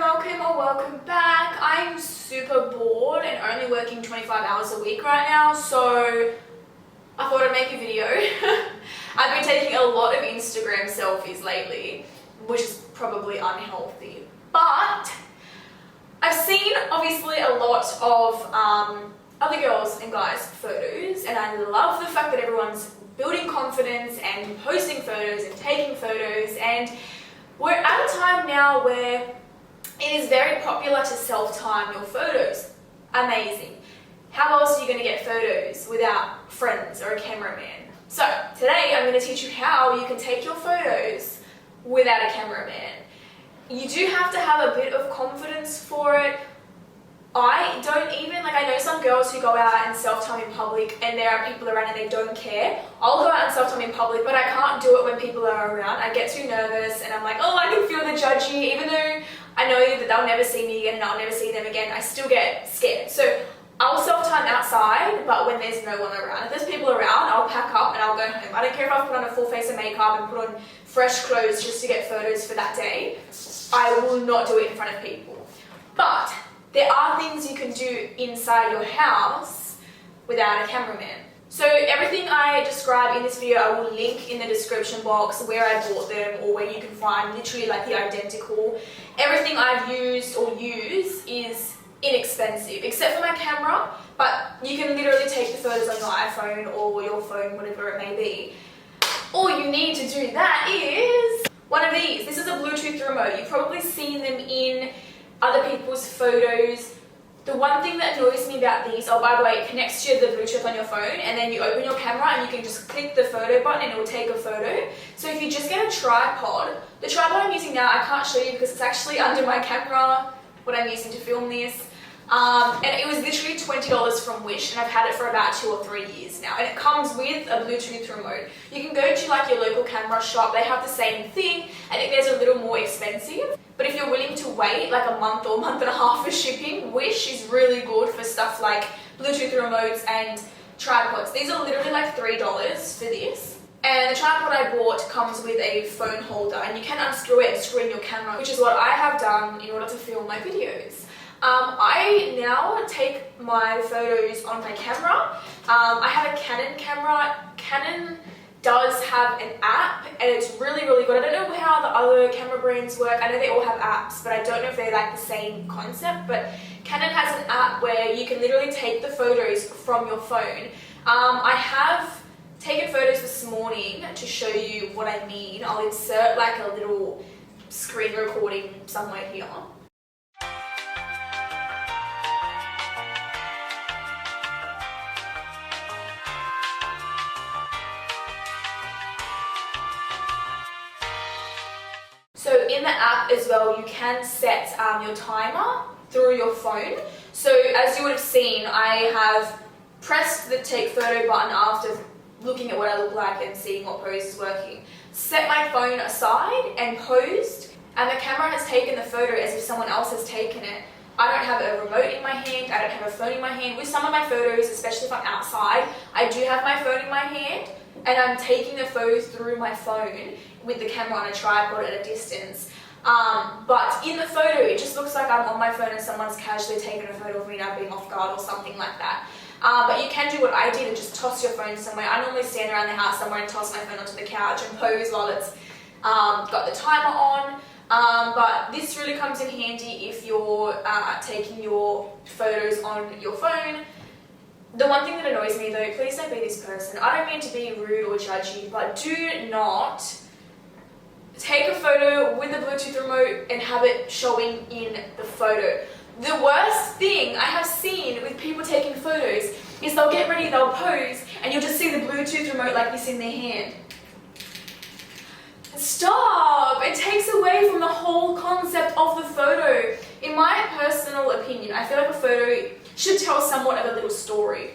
welcome or welcome back. I'm super bored and only working 25 hours a week right now, so I thought I'd make a video. I've been taking a lot of Instagram selfies lately, which is probably unhealthy, but I've seen obviously a lot of other girls and guys photos, and I love the fact that everyone's building confidence and posting photos and taking photos, and we're at a time now where it is very popular to self-time your photos. Amazing. How else are you going to get photos without friends or a cameraman? So today I'm going to teach you how you can take your photos without a cameraman. You do have to have a bit of confidence for it. I know some girls who go out and self-time in public and there are people around and they don't care. I'll go out and self-time in public, but I can't do it when people are around. I get too nervous and I'm like, oh, I can feel the judgy. Even though I know that they'll never see me again and I'll never see them again, I still get scared. So I'll self-time outside, but when there's no one around. If there's people around, I'll pack up and I'll go home. I don't care if I put on a full face of makeup and put on fresh clothes just to get photos for that day. I will not do it in front of people. But there are things you can do inside your house without a cameraman. So everything I describe in this video, I will link in the description box where I bought them or where you can find literally like the identical. Everything I've used or use is inexpensive, except for my camera, but you can literally take the photos on your iPhone or your phone, whatever it may be. All you need to do that is one of these. This is a Bluetooth remote. You've probably seen them in other people's photos. The one thing that annoys me about these, oh by the way, it connects to the Bluetooth on your phone and then you open your camera and you can just click the photo button and it will take a photo. So if you just get a tripod, the tripod I'm using now I can't show you because it's actually under my camera, what I'm using to film this. And it was literally $20 from Wish and I've had it for about 2 or 3 years now, and it comes with a Bluetooth remote. You can go to like your local camera shop, they have the same thing. I think there's a little more expensive, but if you're willing to wait like a month or a month and a half for shipping, Wish is really good for stuff like Bluetooth remotes and tripods. These are literally like $3 for this. And the tripod I bought comes with a phone holder and you can unscrew it and screw in your camera, which is what I have done in order to film my videos. I now take my photos on my camera. I have a Canon camera. Canon does have an app and it's really, really good. I don't know how the other camera brands work. I know they all have apps, but I don't know if they're like the same concept. But Canon has an app where you can literally take the photos from your phone. I have taken photos this morning to show you what I mean. I'll insert like a little screen recording somewhere here. So in the app as well, you can set your timer through your phone. So as you would have seen, I have pressed the take photo button after looking at what I look like and seeing what pose is working. Set my phone aside and posed, and the camera has taken the photo as if someone else has taken it. I don't have a remote in my hand, I don't have a phone in my hand. With some of my photos, especially if I'm outside, I do have my phone in my hand and I'm taking the photos through my phone with the camera on a tripod at a distance. But in the photo, it just looks like I'm on my phone and someone's casually taken a photo of me now being off guard or something like that. But you can do what I did and just toss your phone somewhere. I normally stand around the house somewhere and toss my phone onto the couch and pose while it's got the timer on. But this really comes in handy if you're taking your photos on your phone. The one thing that annoys me though, please don't be this person. I don't mean to be rude or judgy, but do not take a photo with the Bluetooth remote and have it showing in the photo. The worst thing I have seen with people taking photos is they'll get ready, they'll pose, and you'll just see the Bluetooth remote like this in their hand. Stop! It takes away from the whole concept of the photo. In my personal opinion, I feel like a photo should tell somewhat of a little story.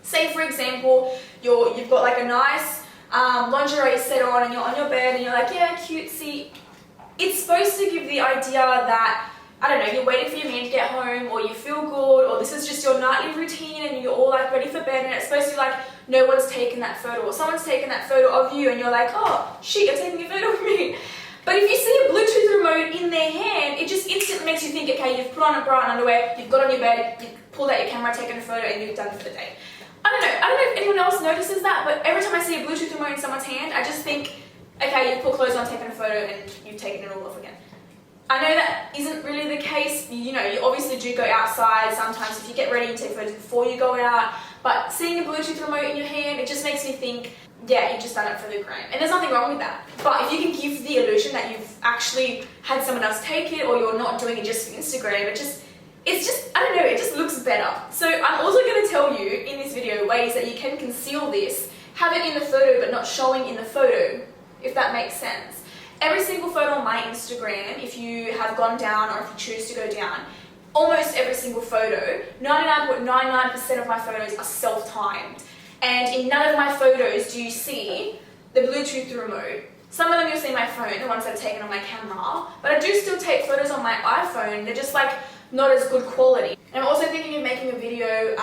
Say for example, you've got like a nice lingerie set on and you're on your bed and you're like, yeah, cutesy. It's supposed to give the idea that, I don't know, you're waiting for your man to get home, or you feel good, or this is just your nightly routine and you're all like ready for bed, and it's supposed to be like, no one's taken that photo, or someone's taken that photo of you and you're like, oh shit, you're taking a photo of me. But if you see a Bluetooth remote in their hand, it just instantly makes you think, okay, you've put on a bra and underwear, you've got on your bed, you've pulled out your camera, taken a photo, and you're done for the day. I don't know if anyone else notices that, but every time I see a Bluetooth remote in someone's hand, I just think, okay, you've put clothes on, taken a photo, and you've taken it all off again. I know that isn't really the case. You know, you obviously do go outside sometimes if you get ready and take photos before you go out, but seeing a Bluetooth remote in your hand, it just makes me think, yeah, you've just done it for the gram. And there's nothing wrong with that. But if you can give the illusion that you've actually had someone else take it, or you're not doing it just for Instagram, it's just, I don't know, it just looks better. So I'm also going to tell you in this video ways that you can conceal this, have it in the photo but not showing in the photo, if that makes sense. Every single photo on my Instagram, if you have gone down or if you choose to go down, almost every single photo, 99.99% of my photos are self-timed. And in none of my photos do you see the Bluetooth remote. Some of them you'll see my phone, the ones I've taken on my camera, but I do still take photos on my iPhone. They're just like not as good quality. And I'm also thinking of making a video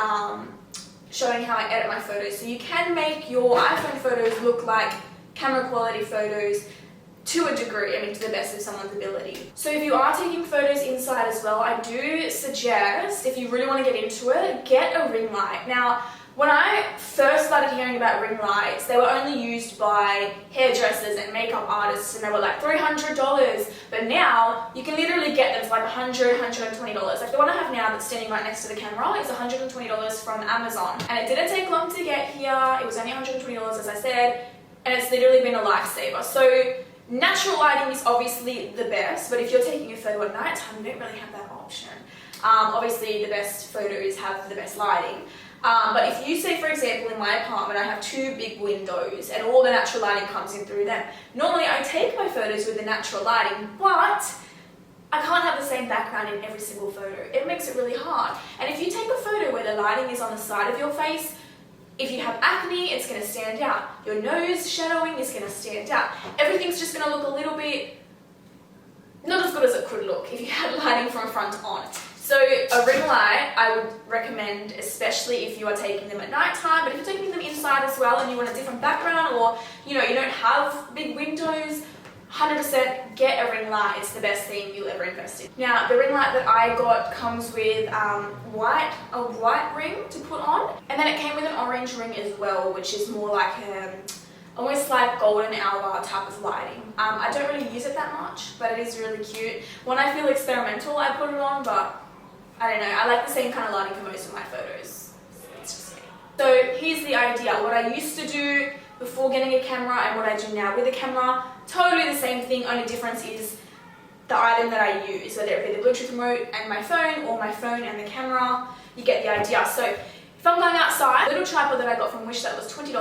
showing how I edit my photos. So you can make your iPhone photos look like camera quality photos to a degree, I mean to the best of someone's ability. So if you are taking photos inside as well, I do suggest, if you really want to get into it, get a ring light. Now, when I first started hearing about ring lights, they were only used by hairdressers and makeup artists, and they were like $300. But now, you can literally get them for like $100, $120. Like the one I have now that's standing right next to the camera is $120 from Amazon. And it didn't take long to get here. It was only $120, as I said, and it's literally been a lifesaver. So natural lighting is obviously the best, but if you're taking a photo at night time, you don't really have that option. Obviously, the best photos have the best lighting. But if you say, for example, in my apartment, I have 2 big windows and all the natural lighting comes in through them. Normally, I take my photos with the natural lighting, but I can't have the same background in every single photo. It makes it really hard. And if you take a photo where the lighting is on the side of your face, if you have acne, it's going to stand out. Your nose shadowing is going to stand out. Everything's just going to look a little bit not as good as it could look if you had lighting from front on. So a ring light I would recommend, especially if you are taking them at night time, but if you're taking them inside as well and you want a different background, or you know, you don't have big windows, 100% get a ring light. It's the best thing you'll ever invest in. Now, the ring light that I got comes with a white ring to put on, and then it came with an orange ring as well, which is more like almost like golden hour type of lighting. I don't really use it that much, but it is really cute. When I feel experimental, I put it on, but I don't know, I like the same kind of lighting for most of my photos. It's just me. So here's the idea. What I used to do before getting a camera and what I do now with a camera, totally the same thing, only difference is the item that I use, whether it be the Bluetooth remote and my phone, or my phone and the camera. You get the idea. So if I'm going outside, the little tripod that I got from Wish that was $20,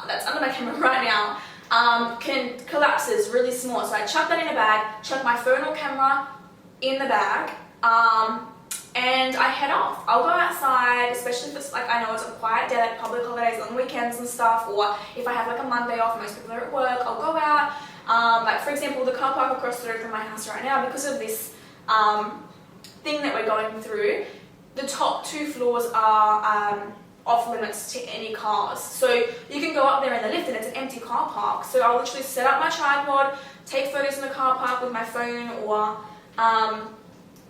that's under my camera right now, collapses really small. So I chuck that in a bag, chuck my phone or camera in the bag, and I head off. I'll go outside, especially if it's like, I know it's a quiet day, like public holidays, on weekends and stuff, or if I have like a Monday off, most people are at work, I'll go out. Like for example, the car park across the road from my house right now, because of this thing that we're going through, the top 2 floors are off limits to any cars. So you can go up there in the lift and it's an empty car park. So I'll literally set up my tripod, take photos in the car park with my phone or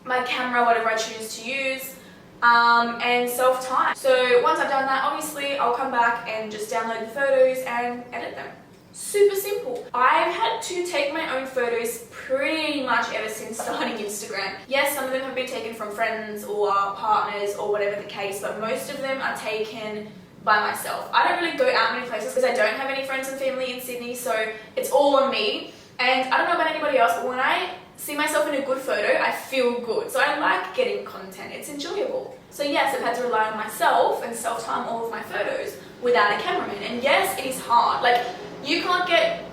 my camera, whatever I choose to use, and self-time. So once I've done that, obviously I'll come back and just download the photos and edit them. Super simple. I've had to take my own photos pretty much ever since starting Instagram. Yes, some of them have been taken from friends or partners or whatever the case, but most of them are taken by myself. I don't really go out many places because I don't have any friends and family in Sydney, so it's all on me. And I don't know about anybody else, but when I see myself in a good photo, I feel good. So I like getting content. It's enjoyable. So yes, I've had to rely on myself and self-time all of my photos without a cameraman. And yes, it is hard. Like, you can't get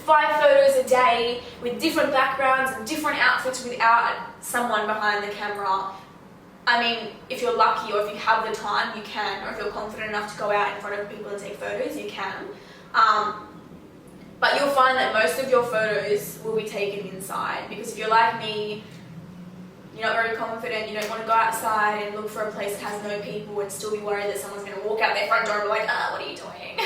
5 photos a day with different backgrounds and different outfits without someone behind the camera. I mean, if you're lucky or if you have the time, you can, or if you're confident enough to go out in front of people and take photos, you can. But you'll find that most of your photos will be taken inside, because if you're like me, you're not very confident, you don't want to go outside and look for a place that has no people and still be worried that someone's going to walk out their front door and be like, what are you doing?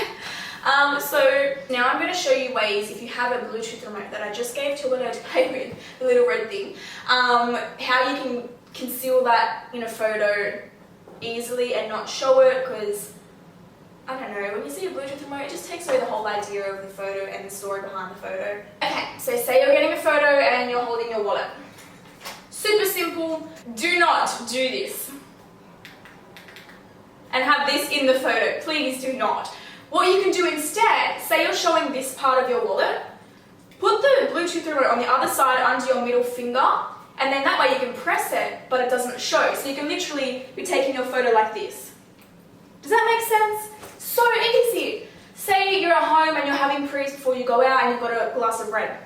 So now I'm going to show you ways, if you have a Bluetooth remote that I just gave to Willow to play with, the little red thing, how you can conceal that in a photo easily and not show it, because I don't know, when you see a Bluetooth remote, it just takes away the whole idea of the photo and the story behind the photo. Okay, so say you're getting a photo and you're holding your wallet. Super simple. Do not do this and have this in the photo. Please do not. What you can do instead, say you're showing this part of your wallet, put the Bluetooth remote on the other side under your middle finger, and then that way you can press it, but it doesn't show. So you can literally be taking your photo like this. Does that make sense? So easy. Say you're at home and you're having pre's before you go out and you've got a glass of red.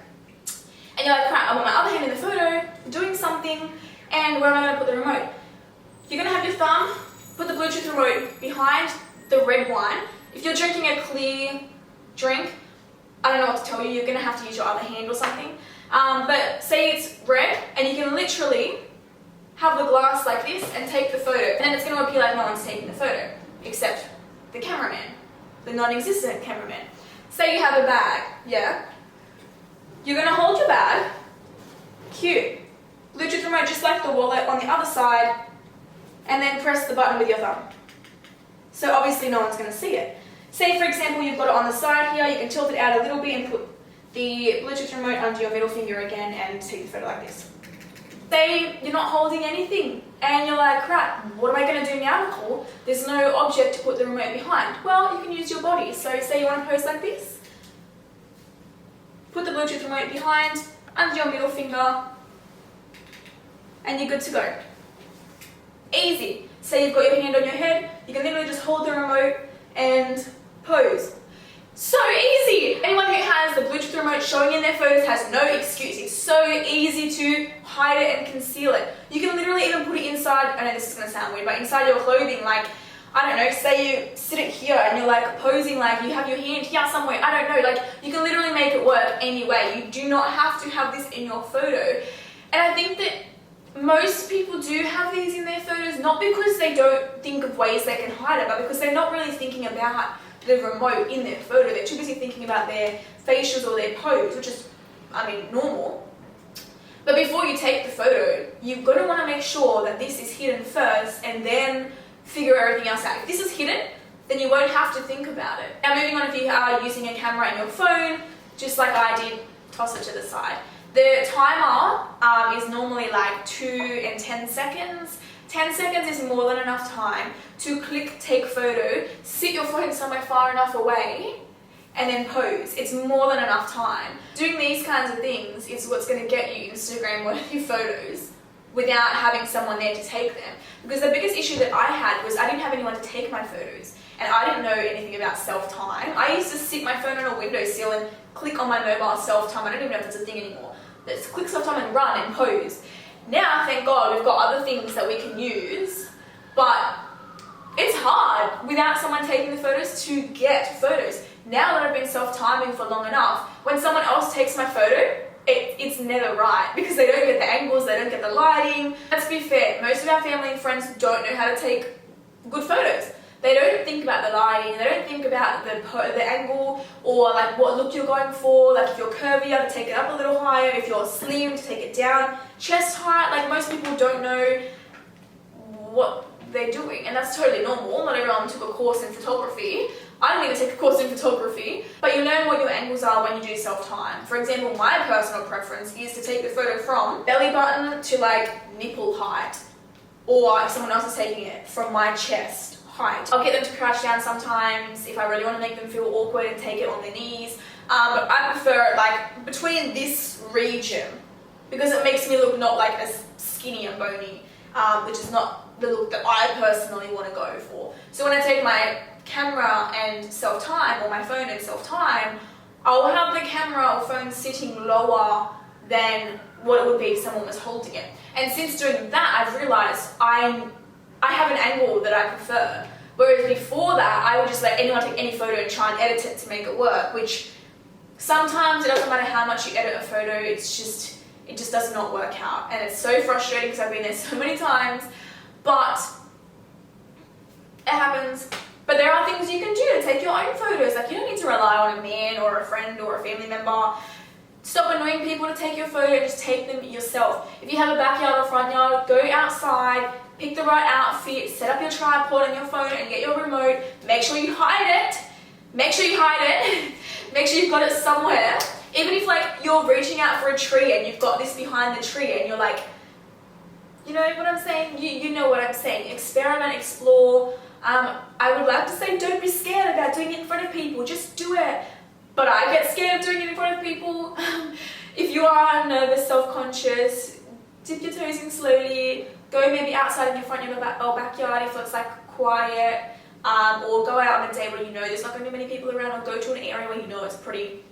And you're like, crap, I'm on my other hand in the photo, doing something, and where am I going to put the remote? You're going to have your thumb, put the Bluetooth remote behind the red wine. If you're drinking a clear drink, I don't know what to tell you, you're going to have to use your other hand or something. But say it's red, and you can literally have the glass like this and take the photo. And then it's going to appear like no one's taking the photo, except the cameraman, the non-existent cameraman. Say you have a bag, yeah? You're going to hold your bag, cute, Bluetooth remote just like the wallet on the other side, and then press the button with your thumb. So obviously no one's going to see it. Say for example you've got it on the side here, you can tilt it out a little bit and put the Bluetooth remote under your middle finger again and take the photo like this. Say you're not holding anything and you're like, crap, what am I going to do now, Nicole? There's no object to put the remote behind. Well, you can use your body. So say you want to pose like this. Put the Bluetooth remote behind, under your middle finger, and you're good to go. Easy. Say you've got your hand on your head, you can literally just hold the remote and pose. So easy! Anyone who has the Bluetooth remote showing in their photos has no excuse. It's so easy to hide it and conceal it. You can literally even put it inside, I know this is going to sound weird, but inside your clothing, like, I don't know, say you sit it here and you're like posing like you have your hand here somewhere, I don't know, like you can literally make it work anyway. You do not have to have this in your photo. And I think that most people do have these in their photos, not because they don't think of ways they can hide it, but because they're not really thinking about the remote in their photo. They're too busy thinking about their facials or their pose, which is, I mean, normal. But before you take the photo, you've got to want to make sure that this is hidden first and then figure everything else out. If this is hidden, then you won't have to think about it. Now moving on, if you are using a camera in your phone, just like I did, toss it to the side. The timer is normally like 2 and 10 seconds. 10 seconds is more than enough time to click take photo, sit your phone somewhere far enough away, and then pose. It's more than enough time. Doing these kinds of things is what's going to get you Instagram worthy photos without having someone there to take them. Because the biggest issue that I had was I didn't have anyone to take my photos, and I didn't know anything about self-time. I used to sit my phone on a windowsill and click on my mobile self-time. I don't even know if that's a thing anymore. Let's click self-time and run and pose. Now, thank God, we've got other things that we can use, but it's hard without someone taking the photos to get photos. Now that I've been self-timing for long enough, when someone else takes my photo, it's never right because they don't get the angles, they don't get the lighting. Let's be fair, most of our family and friends don't know how to take good photos. They don't think about the lighting, they don't think about the angle or like what look you're going for, like if you're curvier to take it up a little higher, if you're slim to take it down, chest height, like most people don't know what they're doing, and that's totally normal. Not everyone took a course in photography. I didn't even take a course in photography, but you learn what your angles are when you do self-time. For example, my personal preference is to take the photo from belly button to like nipple height, or if someone else is taking it from my chest height. I'll get them to crouch down sometimes if I really want to make them feel awkward and take it on their knees, but I prefer it like between this region because it makes me look not like as skinny and bony, which is not the look that I personally want to go for. So when I take my camera and self-time, or my phone and self-time, I'll have the camera or phone sitting lower than what it would be if someone was holding it. And since doing that, I've realised I have an angle that I prefer. Whereas before that, I would just let anyone take any photo and try and edit it to make it work, which sometimes it doesn't matter how much you edit a photo, it just does not work out. And it's so frustrating because I've been there so many times, but it happens. But there are things you can do to take your own photos. Like, you don't need to rely on a man or a friend or a family member. Stop annoying people to take your photo and just take them yourself. If you have a backyard or front yard, go outside, pick the right outfit, set up your tripod on your phone and get your remote. Make sure you hide it. Make sure you hide it. Make sure you've got it somewhere. Even if like you're reaching out for a tree and you've got this behind the tree and you're like, you know what I'm saying? You know what I'm saying. Experiment, explore. I would like to say don't be scared about doing it in front of people. Just do it. But I get scared of doing it in front of people. If you are nervous, self-conscious, dip your toes in slowly. Go maybe outside in your front yard or backyard if it's like quiet. Or go out on a day where you know there's not going to be many people around, or go to an area where you know it's pretty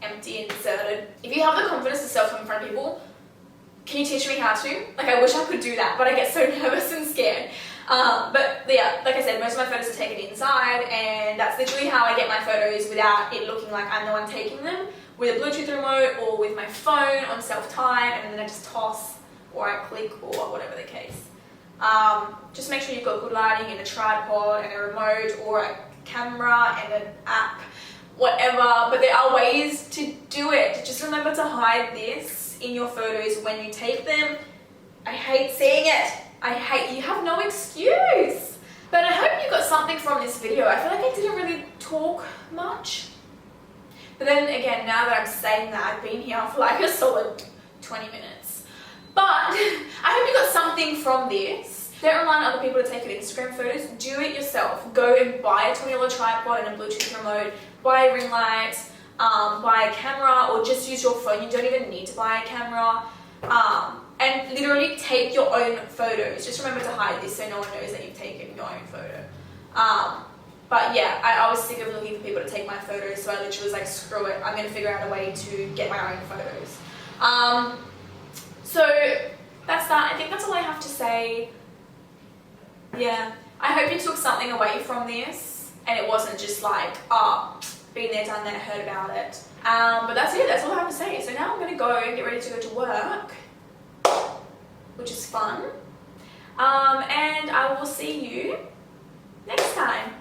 empty and deserted. If you have the confidence to self-film in front of people, can you teach me how to? Like, I wish I could do that, but I get so nervous and scared. But yeah, like I said, most of my photos are taken inside, and that's literally how I get my photos without it looking like I'm the one taking them, with a Bluetooth remote or with my phone on self-time, and then I just toss or I click or whatever the case. Just make sure you've got good lighting and a tripod and a remote or a camera and an app, whatever. But there are ways to do it. Just remember to hide this in your photos when you take them. I hate seeing it. You have no excuse. But I hope you got something from this video. I feel like I didn't really talk much. But then again, now that I'm saying that, I've been here for like a solid 20 minutes. But I hope you got something from this. Don't rely on other people to take your Instagram photos. Do it yourself. Go and buy a $20 tripod and a Bluetooth remote. Buy a ring light. Buy a camera, or just use your phone. You don't even need to buy a camera. And literally take your own photos. Just remember to hide this so no one knows that you've taken your own photo. But yeah, I was sick of looking for people to take my photos, so I literally was like, screw it, I'm going to figure out a way to get my own photos. So that's that. I think that's all I have to say. Yeah, I hope you took something away from this, and it wasn't just like, been there, done that, heard about it. But that's it, that's all I have to say. So now I'm going to go and get ready to go to work, which is fun. And I will see you next time.